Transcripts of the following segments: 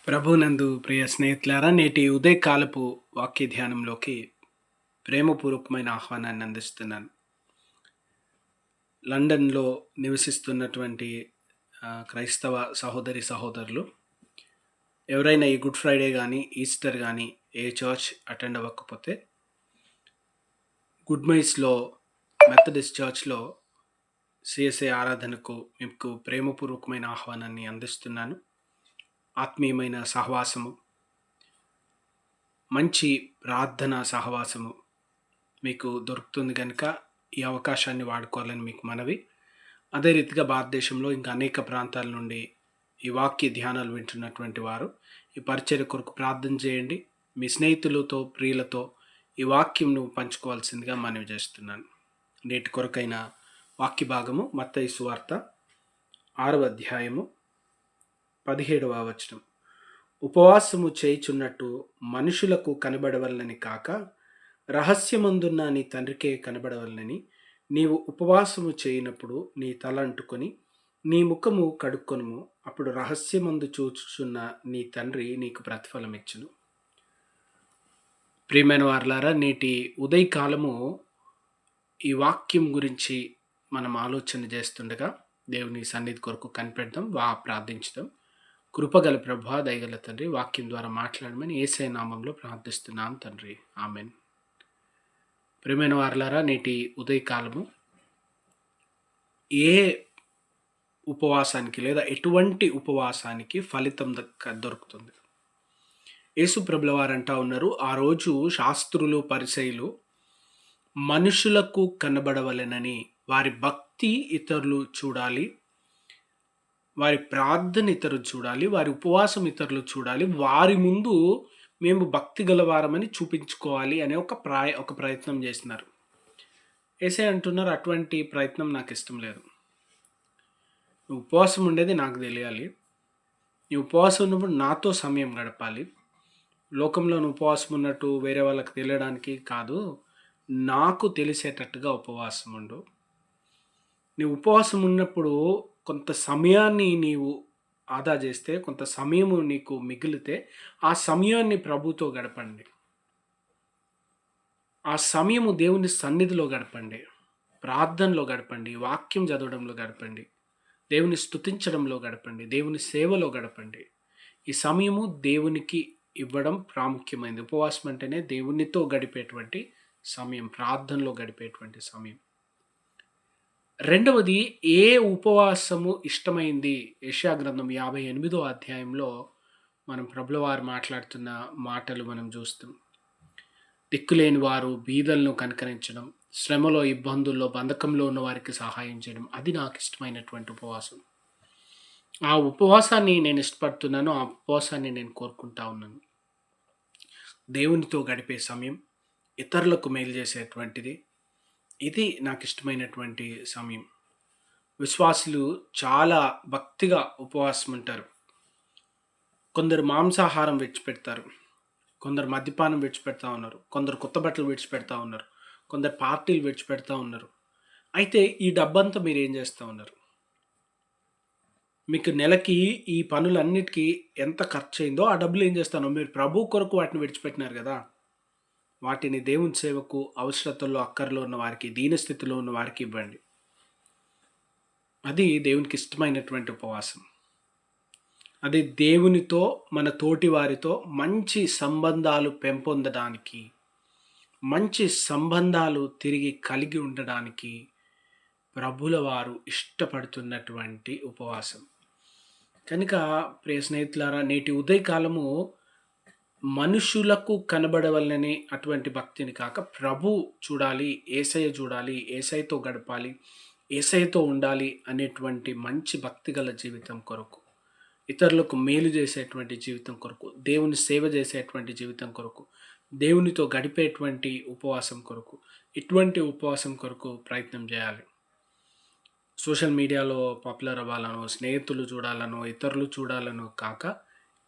ప్రభునందు ప్రియ స్నేహితులారా, నేటి ఉదయకాలపు వాక్య ధ్యానంలోకి ప్రేమపూర్వకమైన ఆహ్వానాన్ని అందిస్తున్నాను. లండన్‌లో నివసిస్తున్నటువంటి క్రైస్తవ సహోదరి సహోదరులు ఎవరైనా ఈ గుడ్ ఫ్రైడే గానీ, ఈస్టర్ గానీ ఏ చర్చ్ అటెండ్ అవ్వకపోతే గుడ్ మైస్‌లో మెథడిస్ట్ చర్చ్‌లో సిఎస్ఐ ఆరాధనకు మీకు ప్రేమపూర్వకమైన ఆహ్వానాన్ని అందిస్తున్నాను. ఆత్మీయమైన సహవాసము, మంచి ప్రార్థన సహవాసము మీకు దొరుకుతుంది గనుక ఈ అవకాశాన్ని వాడుకోవాలని మీకు మనవి. అదే రీతిగా భారతదేశంలో ఇంకా అనేక ప్రాంతాల నుండి ఈ వాక్య ధ్యానాలు వింటున్నటువంటి వారు ఈ పరిచర్య కొరకు ప్రార్థన చేయండి. మీ స్నేహితులతో, ప్రియులతో ఈ వాక్యంను పంచుకోవాల్సిందిగా మనవి చేస్తున్నాను. నేటి కొరకైన వాక్య భాగము మత్తయి సువార్త 6వ అధ్యాయము 17వ వచనం. ఉపవాసము చేయుచున్నట్టు మనుషులకు కనబడవలనని కాక రహస్యమందున్న నీ తండ్రికే కనబడవలనని నీవు ఉపవాసము చేయనప్పుడు నీ తల అంటుకొని నీ ముఖము కడుక్కొనుము. అప్పుడు రహస్యమందు చూచుచున్న నీ తండ్రి నీకు ప్రతిఫలం ఇచ్చును. ప్రియమైన వారలారా, నేటి ఉదయకాలము ఈ వాక్యం గురించి మనం ఆలోచన చేస్తుండగా దేవుని సన్నిధి కొరకు కనిపెడదాం, ప్రార్థించుదాం. కృపగల ప్రభువా, దయగల తండ్రి, వాక్యం ద్వారా మాట్లాడమని యేసయ్య నామంలో ప్రార్థిస్తున్నాం తండ్రి, ఆమెన్. ప్రియమైన వారలారా, నేటి ఉదయకాలము ఏ ఉపవాసానికి లేదా ఎటువంటి ఉపవాసానికి ఫలితం దొరుకుతుంది? యేసు ప్రభుల వారు అంటా ఉన్నారు, ఆ రోజు శాస్త్రులు, పరిసయ్యులు మనుషులకు కనబడవలెనని వారి భక్తి ఇతరులు చూడాలి, వారి ప్రార్థన ఇతరులు చూడాలి, వారి ఉపవాసం ఇతరులు చూడాలి, వారి ముందు మేము భక్తి గలవారమని చూపించుకోవాలి అనే ఒక ప్రయత్నం చేస్తున్నారు. యేసయ్య అంటున్నారు, అటువంటి ప్రయత్నం నాకు ఇష్టం లేదు. నువ్వు ఉపవాసం ఉండేది నాకు తెలియాలి. నీ ఉపవాసం ఉన్నప్పుడు నాతో సమయం గడపాలి. లోకంలో నువ్వు ఉపవాసం ఉన్నట్టు వేరే వాళ్ళకి తెలియడానికి కాదు, నాకు తెలిసేటట్టుగా ఉపవాసం ఉండు. నీ ఉపవాసం ఉన్నప్పుడు కొంత సమయాన్ని నీవు ఆదా చేస్తే, కొంత సమయము నీకు మిగిలితే ఆ సమయాన్ని ప్రభుతో గడపండి. ఆ సమయము దేవుని సన్నిధిలో గడపండి, ప్రార్థనలో గడపండి, వాక్యం చదవడంలో గడపండి, దేవుని స్తుతించడంలో గడపండి, దేవుని సేవలో గడపండి. ఈ సమయము దేవునికి ఇవ్వడం ప్రాముఖ్యమైనది. ఉపవాసం అంటేనే దేవునితో గడిపేటువంటి సమయం, ప్రార్థనలో గడిపేటువంటి సమయం. రెండవది, ఏ ఉపవాసము ఇష్టమైంది? యెషయా గ్రంథం 58వ అధ్యాయంలో మనం ప్రభుల వారు మాట్లాడుతున్న మాటలు మనం చూస్తాం. దిక్కులేని వారు, బీదలను కనికరించడం, శ్రమలో, ఇబ్బందుల్లో, బంధకంలో ఉన్న వారికి సహాయం చేయడం, అది నాకు ఇష్టమైనటువంటి ఉపవాసం. ఆ ఉపవాసాన్ని నేను ఇష్టపడుతున్నాను, ఆ ఉపవాసాన్ని నేను కోరుకుంటా ఉన్నాను. దేవునితో గడిపే సమయం, ఇతరులకు మేలు చేసేటువంటిది, ఇది నాకు ఇష్టమైనటువంటి సమయం. విశ్వాసులు చాలా భక్తిగా ఉపవాసం ఉంటారు. కొందరు మాంసాహారం విడిచిపెడతారు, కొందరు మద్యపానం విడిచిపెడతా ఉన్నారు, కొందరు కొత్త బట్టలు విడిచిపెడతా ఉన్నారు, కొందరు పార్టీలు విడిచిపెడతా ఉన్నారు. అయితే ఈ డబ్బంతా మీరు ఏం చేస్తూ ఉన్నారు? మీకు నెలకి ఈ పనులన్నిటికీ ఎంత ఖర్చు అయిందో ఆ డబ్బులు ఏం చేస్తానో, మీరు ప్రభు కొరకు వాటిని విడిచిపెట్టినారు కదా, వాటిని దేవుని సేవకు, అవసరతల్లో, అక్కర్లో ఉన్న వారికి, దీనస్థితిలో ఉన్న వారికి ఇవ్వండి. అది దేవునికి ఇష్టమైనటువంటి ఉపవాసం. అది దేవునితో, మన తోటి వారితో మంచి సంబంధాలు పెంపొందడానికి, మంచి సంబంధాలు తిరిగి కలిగి ఉండడానికి ప్రభుల వారు ఇష్టపడుతున్నటువంటి ఉపవాసం. కనుక ప్రియ స్నేహితులారా, నేటి ఉదయకాలము మనుషులకు కనబడవలనని అటువంటి భక్తిని కాక, ప్రభు చూడాలి, యేసయ్య చూడాలి, యేసయ్యతో గడపాలి, యేసయ్యతో ఉండాలి అనేటువంటి మంచి భక్తి గల జీవితం కొరకు, ఇతరులకు మేలు చేసేటువంటి జీవితం కొరకు, దేవుని సేవ చేసేటువంటి జీవితం కొరకు, దేవునితో గడిపేటువంటి ఉపవాసం కొరకు, ఇటువంటి ఉపవాసం కొరకు ప్రయత్నం చేయాలి. సోషల్ మీడియాలో పాపులర్ అవ్వాలనో, స్నేహితులు చూడాలనో, ఇతరులు చూడాలనో కాక,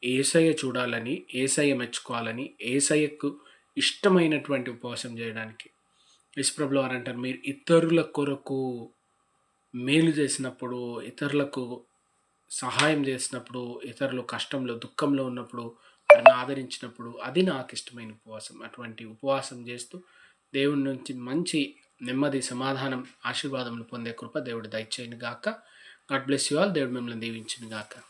యేసయ్య చూడాలని, యేసయ్య మెచ్చుకోవాలని, యేసయ్యకు ఇష్టమైనటువంటి ఉపవాసం చేయడానికి. యేసుప్రభుల వారు అంటారు, మీరు ఇతరుల కొరకు మేలు చేసినప్పుడు, ఇతరులకు సహాయం చేసినప్పుడు, ఇతరులు కష్టంలో, దుఃఖంలో ఉన్నప్పుడు వారిని ఆదరించినప్పుడు అది నాకు ఇష్టమైన ఉపవాసం. అటువంటి ఉపవాసం చేస్తూ దేవుని నుంచి మంచి నెమ్మది, సమాధానం, ఆశీర్వాదములు పొందే కృప దేవుడు దయచేయును గాక. God bless you all. దేవుడు మిమ్మల్ని దీవించును గాక.